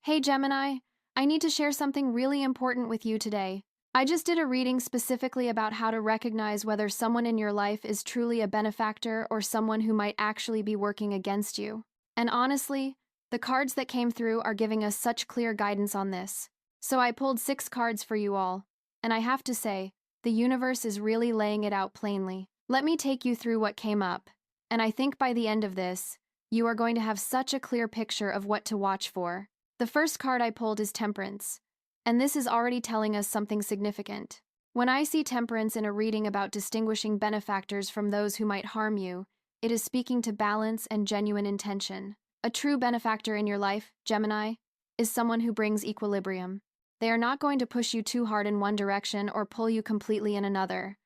Hey Gemini, I need to share something really important with you today. I just did a reading specifically about how to recognize whether someone in your life is truly a benefactor or someone who might actually be working against you. And honestly, the cards that came through are giving us such clear guidance on this. So I pulled 6 cards for you all, and I have to say, the universe is really laying it out plainly. Let me take you through what came up, and I think by the end of this, you are going to have such a clear picture of what to watch for. The first card I pulled is Temperance, and this is already telling us something significant. When I see Temperance in a reading about distinguishing benefactors from those who might harm you, it is speaking to balance and genuine intention. A true benefactor in your life, Gemini, is someone who brings equilibrium. They are not going to push you too hard in one direction or pull you completely in another.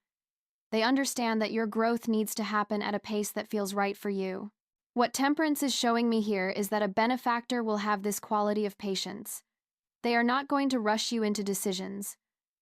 They understand that your growth needs to happen at a pace that feels right for you. What Temperance is showing me here is that a benefactor will have this quality of patience. They are not going to rush you into decisions.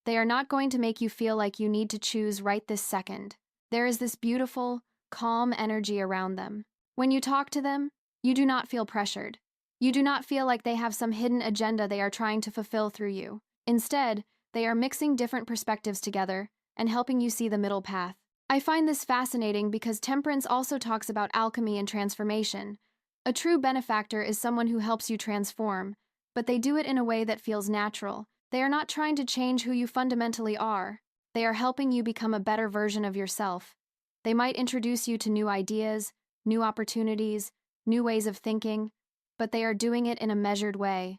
They are not going to make you feel like you need to choose right this second. There is this beautiful, calm energy around them. When you talk to them, you do not feel pressured. You do not feel like they have some hidden agenda they are trying to fulfill through you. Instead, they are mixing different perspectives together and helping you see the middle path. I find this fascinating because Temperance also talks about alchemy and transformation. A true benefactor is someone who helps you transform, but they do it in a way that feels natural. They are not trying to change who you fundamentally are. They are helping you become a better version of yourself. They might introduce you to new ideas, new opportunities, new ways of thinking, but they are doing it in a measured way.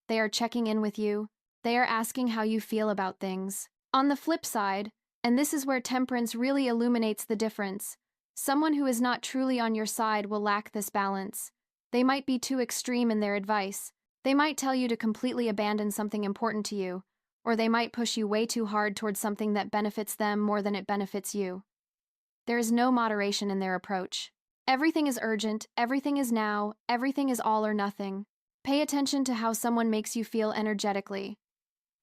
They are checking in with you. They are asking how you feel about things. On the flip side, and this is where Temperance really illuminates the difference, someone who is not truly on your side will lack this balance. They might be too extreme in their advice. They might tell you to completely abandon something important to you, or they might push you way too hard towards something that benefits them more than it benefits you. There is no moderation in their approach. Everything is urgent, everything is now, everything is all or nothing. Pay attention to how someone makes you feel energetically.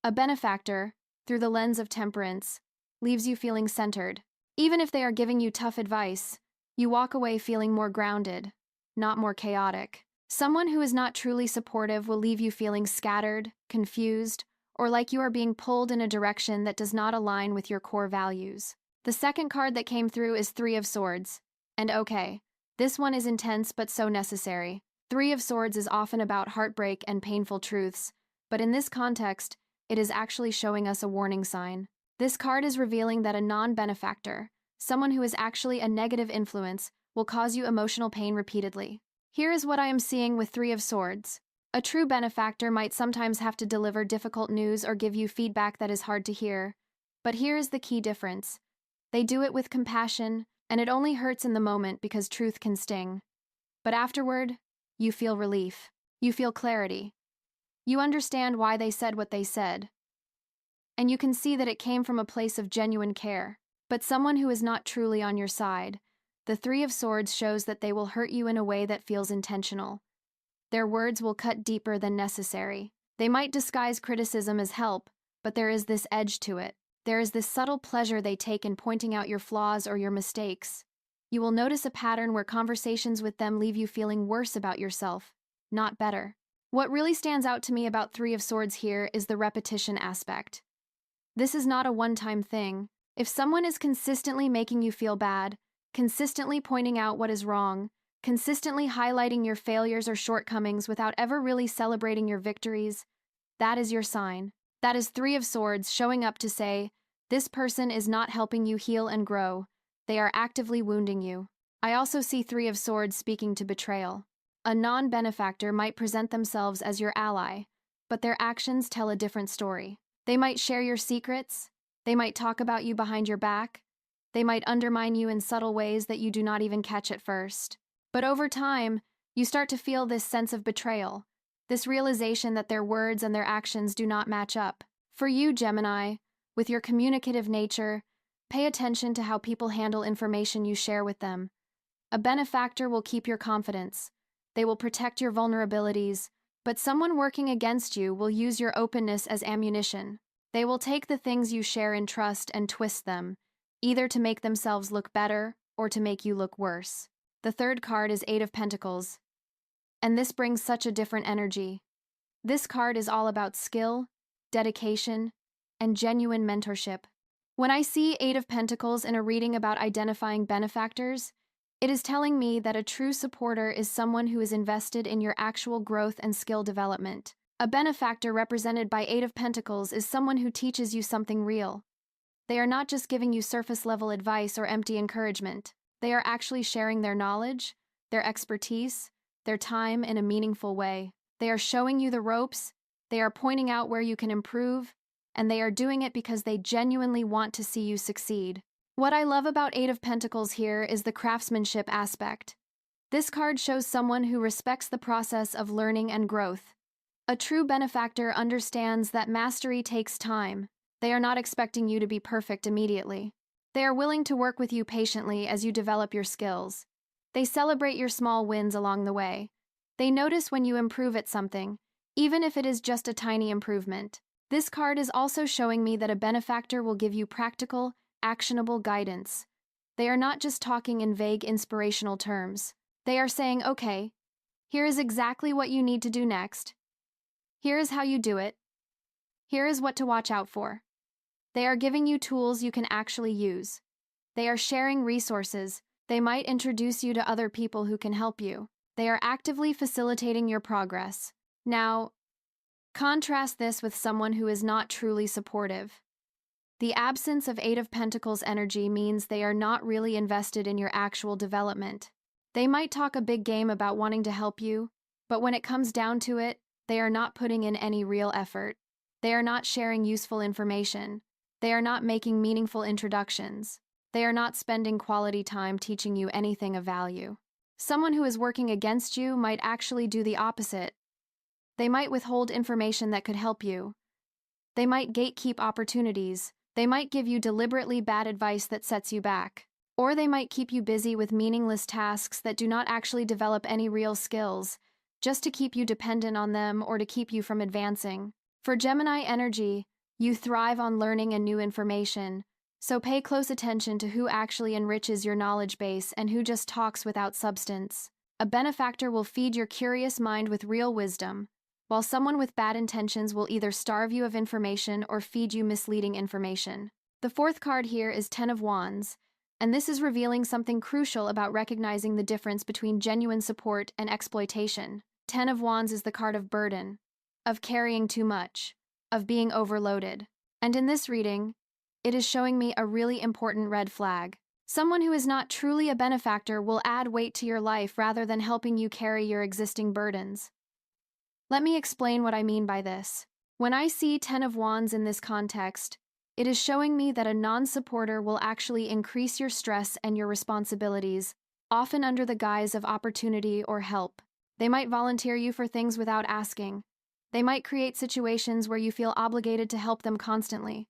A benefactor, through the lens of Temperance, leaves you feeling centered. Even if they are giving you tough advice, you walk away feeling more grounded, not more chaotic. Someone who is not truly supportive will leave you feeling scattered, confused, or like you are being pulled in a direction that does not align with your core values. The second card that came through is Three of Swords. And okay, this one is intense but so necessary. Three of Swords is often about heartbreak and painful truths, but in this context, it is actually showing us a warning sign. This card is revealing that a non-benefactor, someone who is actually a negative influence, will cause you emotional pain repeatedly. Here is what I am seeing with Three of Swords. A true benefactor might sometimes have to deliver difficult news or give you feedback that is hard to hear. But here is the key difference. They do it with compassion, and it only hurts in the moment because truth can sting. But afterward, you feel relief. You feel clarity. You understand why they said what they said. And you can see that it came from a place of genuine care. But someone who is not truly on your side, the Three of Swords shows that they will hurt you in a way that feels intentional. Their words will cut deeper than necessary. They might disguise criticism as help, but there is this edge to it. There is this subtle pleasure they take in pointing out your flaws or your mistakes. You will notice a pattern where conversations with them leave you feeling worse about yourself, not better. What really stands out to me about Three of Swords here is the repetition aspect. This is not a one-time thing. If someone is consistently making you feel bad, consistently pointing out what is wrong, consistently highlighting your failures or shortcomings without ever really celebrating your victories, that is your sign. That is Three of Swords showing up to say, this person is not helping you heal and grow. They are actively wounding you. I also see Three of Swords speaking to betrayal. A non-benefactor might present themselves as your ally, but their actions tell a different story. They might share your secrets. They might talk about you behind your back. They might undermine you in subtle ways that you do not even catch at first. But over time, you start to feel this sense of betrayal, this realization that their words and their actions do not match up. For you, Gemini, with your communicative nature, pay attention to how people handle information you share with them. A benefactor will keep your confidence. They will protect your vulnerabilities, but someone working against you will use your openness as ammunition. They will take the things you share in trust and twist them, either to make themselves look better or to make you look worse. The third card is Eight of Pentacles, and this brings such a different energy. This card is all about skill, dedication, and genuine mentorship. When I see Eight of Pentacles in a reading about identifying benefactors, it is telling me that a true supporter is someone who is invested in your actual growth and skill development. A benefactor represented by Eight of Pentacles is someone who teaches you something real. They are not just giving you surface-level advice or empty encouragement. They are actually sharing their knowledge, their expertise, their time in a meaningful way. They are showing you the ropes, they are pointing out where you can improve, and they are doing it because they genuinely want to see you succeed. What I love about Eight of Pentacles here is the craftsmanship aspect. This card shows someone who respects the process of learning and growth. A true benefactor understands that mastery takes time. They are not expecting you to be perfect immediately. They are willing to work with you patiently as you develop your skills. They celebrate your small wins along the way. They notice when you improve at something, even if it is just a tiny improvement. This card is also showing me that a benefactor will give you practical, actionable guidance. They are not just talking in vague inspirational terms. They are saying, okay, here is exactly what you need to do next. Here is how you do it. Here is what to watch out for. They are giving you tools you can actually use. They are sharing resources. They might introduce you to other people who can help you. They are actively facilitating your progress. Now, contrast this with someone who is not truly supportive. The absence of Eight of Pentacles energy means they are not really invested in your actual development. They might talk a big game about wanting to help you, but when it comes down to it, they are not putting in any real effort. They are not sharing useful information. They are not making meaningful introductions. They are not spending quality time teaching you anything of value. Someone who is working against you might actually do the opposite. They might withhold information that could help you. They might gatekeep opportunities. They might give you deliberately bad advice that sets you back. Or they might keep you busy with meaningless tasks that do not actually develop any real skills, just to keep you dependent on them or to keep you from advancing. For Gemini energy, you thrive on learning and new information, so pay close attention to who actually enriches your knowledge base and who just talks without substance. A benefactor will feed your curious mind with real wisdom, while someone with bad intentions will either starve you of information or feed you misleading information. The fourth card here is Ten of Wands, and this is revealing something crucial about recognizing the difference between genuine support and exploitation. Ten of Wands is the card of burden, of carrying too much, of being overloaded. And in this reading, it is showing me a really important red flag. Someone who is not truly a benefactor will add weight to your life rather than helping you carry your existing burdens. Let me explain what I mean by this. When I see Ten of Wands in this context, it is showing me that a non-supporter will actually increase your stress and your responsibilities, often under the guise of opportunity or help. They might volunteer you for things without asking. They might create situations where you feel obligated to help them constantly.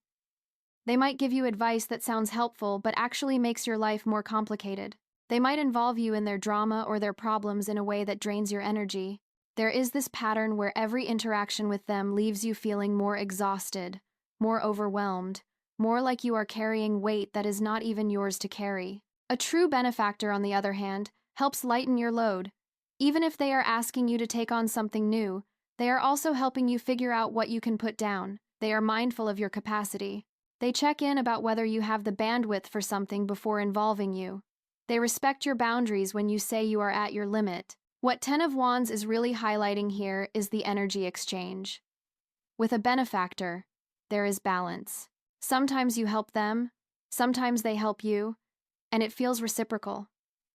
They might give you advice that sounds helpful but actually makes your life more complicated. They might involve you in their drama or their problems in a way that drains your energy. There is this pattern where every interaction with them leaves you feeling more exhausted, more overwhelmed, more like you are carrying weight that is not even yours to carry. A true benefactor, on the other hand, helps lighten your load. Even if they are asking you to take on something new, they are also helping you figure out what you can put down. They are mindful of your capacity. They check in about whether you have the bandwidth for something before involving you. They respect your boundaries when you say you are at your limit. What Ten of Wands is really highlighting here is the energy exchange. With a benefactor, there is balance. Sometimes you help them, sometimes they help you, and it feels reciprocal.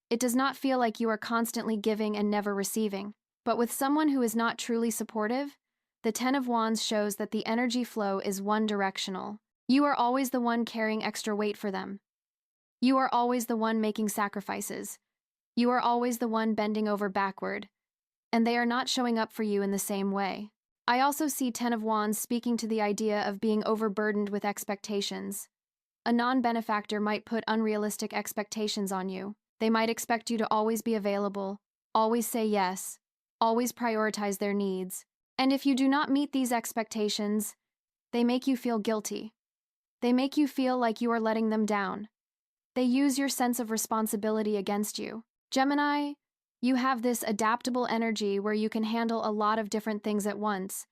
It does not feel like you are constantly giving and never receiving. But with someone who is not truly supportive, the Ten of Wands shows that the energy flow is one-directional. You are always the one carrying extra weight for them. You are always the one making sacrifices. You are always the one bending over backward, and they are not showing up for you in the same way. I also see Ten of Wands speaking to the idea of being overburdened with expectations. A non-benefactor might put unrealistic expectations on you. They might expect you to always be available, always say yes, always prioritize their needs. And if you do not meet these expectations, they make you feel guilty. They make you feel like you are letting them down. They use your sense of responsibility against you. Gemini, You have this adaptable energy where you can handle a lot of different things at once,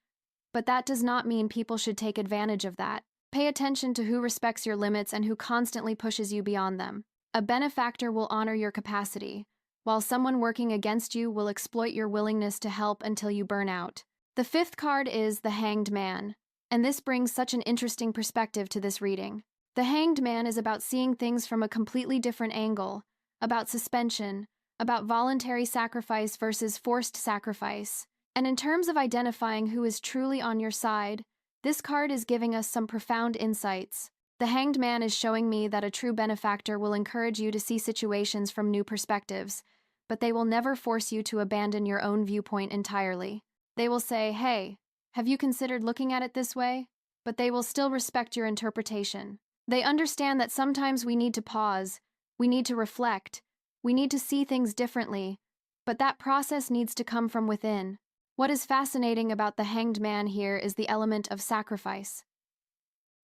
but that does not mean people should take advantage of that. Pay attention to who respects your limits and who constantly pushes you beyond them. A benefactor will honor your capacity, while someone working against you will exploit your willingness to help until you burn out. The fifth card is the Hanged Man, and this brings such an interesting perspective to this reading. The Hanged Man is about seeing things from a completely different angle, about suspension, about voluntary sacrifice versus forced sacrifice. And in terms of identifying who is truly on your side, this card is giving us some profound insights. The Hanged Man is showing me that a true benefactor will encourage you to see situations from new perspectives, but they will never force you to abandon your own viewpoint entirely. They will say, "Hey, have you considered looking at it this way?" But they will still respect your interpretation. They understand that sometimes we need to pause, we need to reflect, we need to see things differently, but that process needs to come from within. What is fascinating about the Hanged Man here is the element of sacrifice.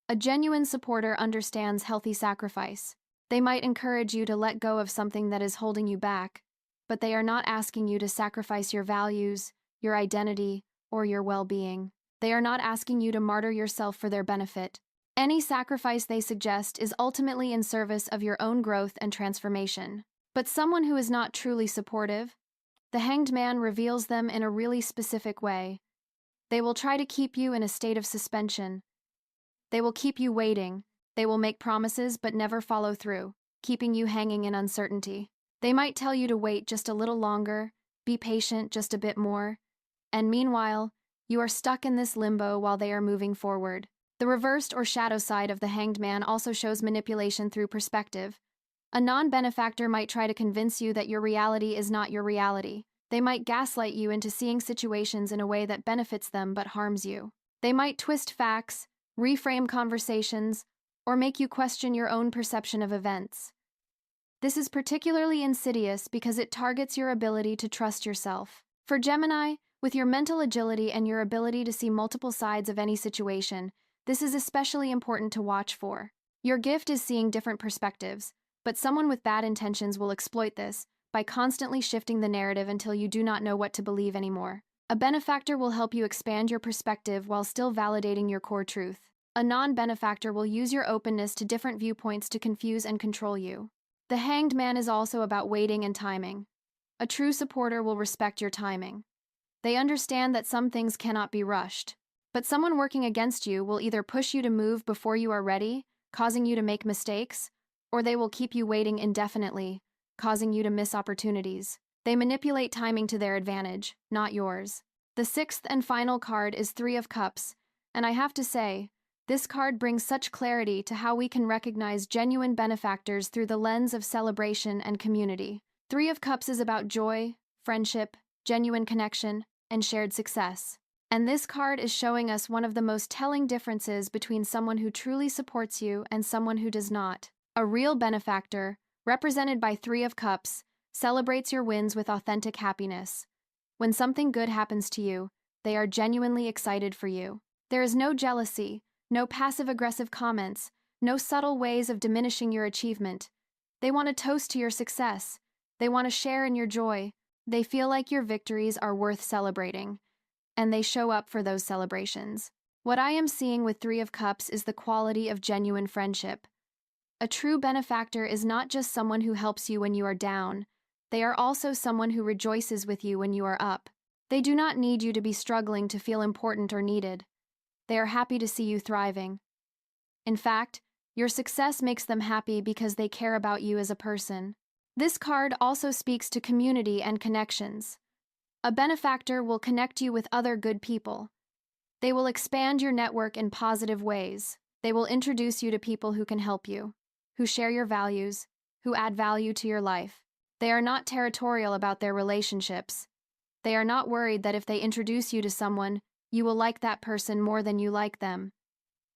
A genuine supporter understands healthy sacrifice. They might encourage you to let go of something that is holding you back, but they are not asking you to sacrifice your values, your identity, or your well-being. They are not asking you to martyr yourself for their benefit. Any sacrifice they suggest is ultimately in service of your own growth and transformation. But someone who is not truly supportive, the Hanged Man reveals them in a really specific way. They will try to keep you in a state of suspension. They will keep you waiting. They will make promises but never follow through, keeping you hanging in uncertainty. They might tell you to wait just a little longer, be patient just a bit more, and meanwhile, you are stuck in this limbo while they are moving forward. The reversed or shadow side of the Hanged Man also shows manipulation through perspective. A non-benefactor might try to convince you that your reality is not your reality. They might gaslight you into seeing situations in a way that benefits them but harms you. They might twist facts, reframe conversations, or make you question your own perception of events. This is particularly insidious because it targets your ability to trust yourself. For Gemini, with your mental agility and your ability to see multiple sides of any situation, this is especially important to watch for. Your gift is seeing different perspectives, but someone with bad intentions will exploit this by constantly shifting the narrative until you do not know what to believe anymore. A benefactor will help you expand your perspective while still validating your core truth. A non-benefactor will use your openness to different viewpoints to confuse and control you. The Hanged Man is also about waiting and timing. A true supporter will respect your timing. They understand that some things cannot be rushed. But someone working against you will either push you to move before you are ready, causing you to make mistakes, or they will keep you waiting indefinitely, causing you to miss opportunities. They manipulate timing to their advantage, not yours. The sixth and final card is Three of Cups, and I have to say, this card brings such clarity to how we can recognize genuine benefactors through the lens of celebration and community. Three of Cups is about joy, friendship, genuine connection, and shared success. And this card is showing us one of the most telling differences between someone who truly supports you and someone who does not. A real benefactor, represented by Three of Cups, celebrates your wins with authentic happiness. When something good happens to you, they are genuinely excited for you. There is no jealousy, no passive-aggressive comments, no subtle ways of diminishing your achievement. They want to toast to your success. They want to share in your joy. They feel like your victories are worth celebrating, and they show up for those celebrations. What I am seeing with Three of Cups is the quality of genuine friendship. A true benefactor is not just someone who helps you when you are down. They are also someone who rejoices with you when you are up. They do not need you to be struggling to feel important or needed. They are happy to see you thriving. In fact, your success makes them happy because they care about you as a person. This card also speaks to community and connections. A benefactor will connect you with other good people. They will expand your network in positive ways. They will introduce you to people who can help you, who share your values, who add value to your life. They are not territorial about their relationships. They are not worried that if they introduce you to someone, you will like that person more than you like them.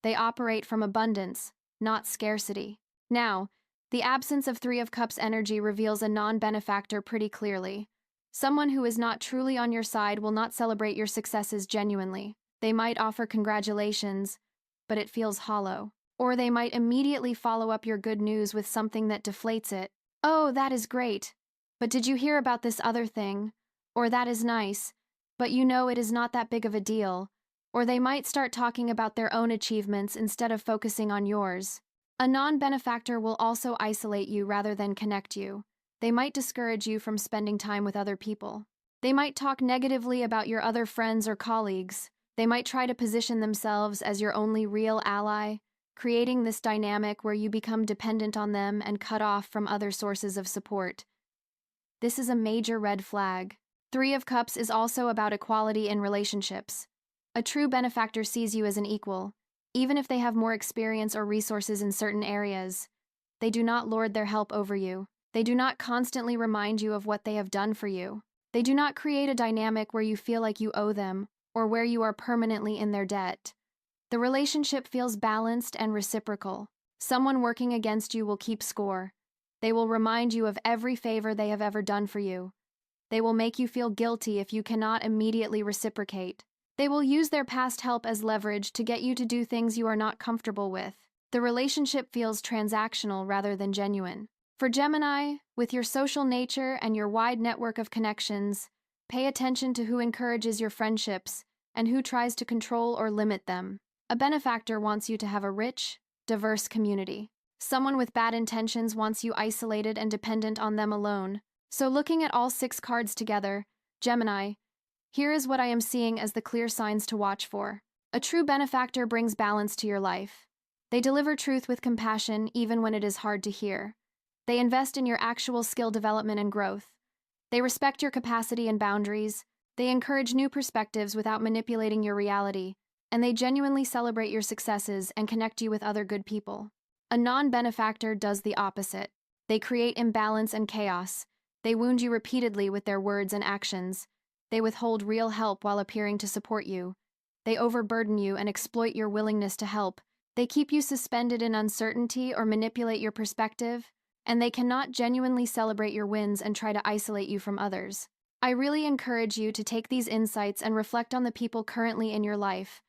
They operate from abundance, not scarcity. Now, the absence of Three of Cups energy reveals a non-benefactor pretty clearly. Someone who is not truly on your side will not celebrate your successes genuinely. They might offer congratulations, but it feels hollow. Or they might immediately follow up your good news with something that deflates it. "Oh, that is great. But did you hear about this other thing? Or that is nice, but you know it is not that big of a deal. Or they might start talking about their own achievements instead of focusing on yours. A non-benefactor will also isolate you rather than connect you. They might discourage you from spending time with other people. They might talk negatively about your other friends or colleagues. They might try to position themselves as your only real ally, creating this dynamic where you become dependent on them and cut off from other sources of support. This is a major red flag. Three of Cups is also about equality in relationships. A true benefactor sees you as an equal, even if they have more experience or resources in certain areas. They do not lord their help over you. They do not constantly remind you of what they have done for you. They do not create a dynamic where you feel like you owe them, or where you are permanently in their debt. The relationship feels balanced and reciprocal. Someone working against you will keep score. They will remind you of every favor they have ever done for you. They will make you feel guilty if you cannot immediately reciprocate. They will use their past help as leverage to get you to do things you are not comfortable with. The relationship feels transactional rather than genuine. For Gemini, with your social nature and your wide network of connections, pay attention to who encourages your friendships and who tries to control or limit them. A benefactor wants you to have a rich, diverse community. Someone with bad intentions wants you isolated and dependent on them alone. So looking at all 6 cards together, Gemini, here is what I am seeing as the clear signs to watch for. A true benefactor brings balance to your life. They deliver truth with compassion even when it is hard to hear. They invest in your actual skill development and growth. They respect your capacity and boundaries. They encourage new perspectives without manipulating your reality. And they genuinely celebrate your successes and connect you with other good people. A non-benefactor does the opposite. They create imbalance and chaos. They wound you repeatedly with their words and actions. They withhold real help while appearing to support you. They overburden you and exploit your willingness to help. They keep you suspended in uncertainty or manipulate your perspective, and they cannot genuinely celebrate your wins and try to isolate you from others. I really encourage you to take these insights and reflect on the people currently in your life.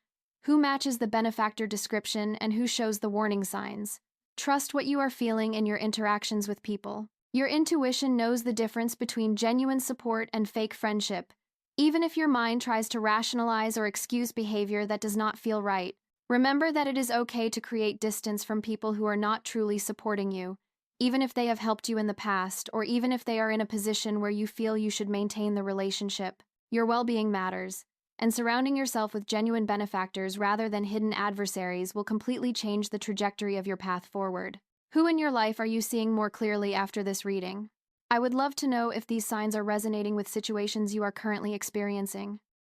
Who matches the benefactor description and who shows the warning signs? Trust what you are feeling in your interactions with people. Your intuition knows the difference between genuine support and fake friendship, even if your mind tries to rationalize or excuse behavior that does not feel right. Remember that it is okay to create distance from people who are not truly supporting you, even if they have helped you in the past, or even if they are in a position where you feel you should maintain the relationship. Your well-being matters, and surrounding yourself with genuine benefactors rather than hidden adversaries will completely change the trajectory of your path forward. Who in your life are you seeing more clearly after this reading? I would love to know if these signs are resonating with situations you are currently experiencing.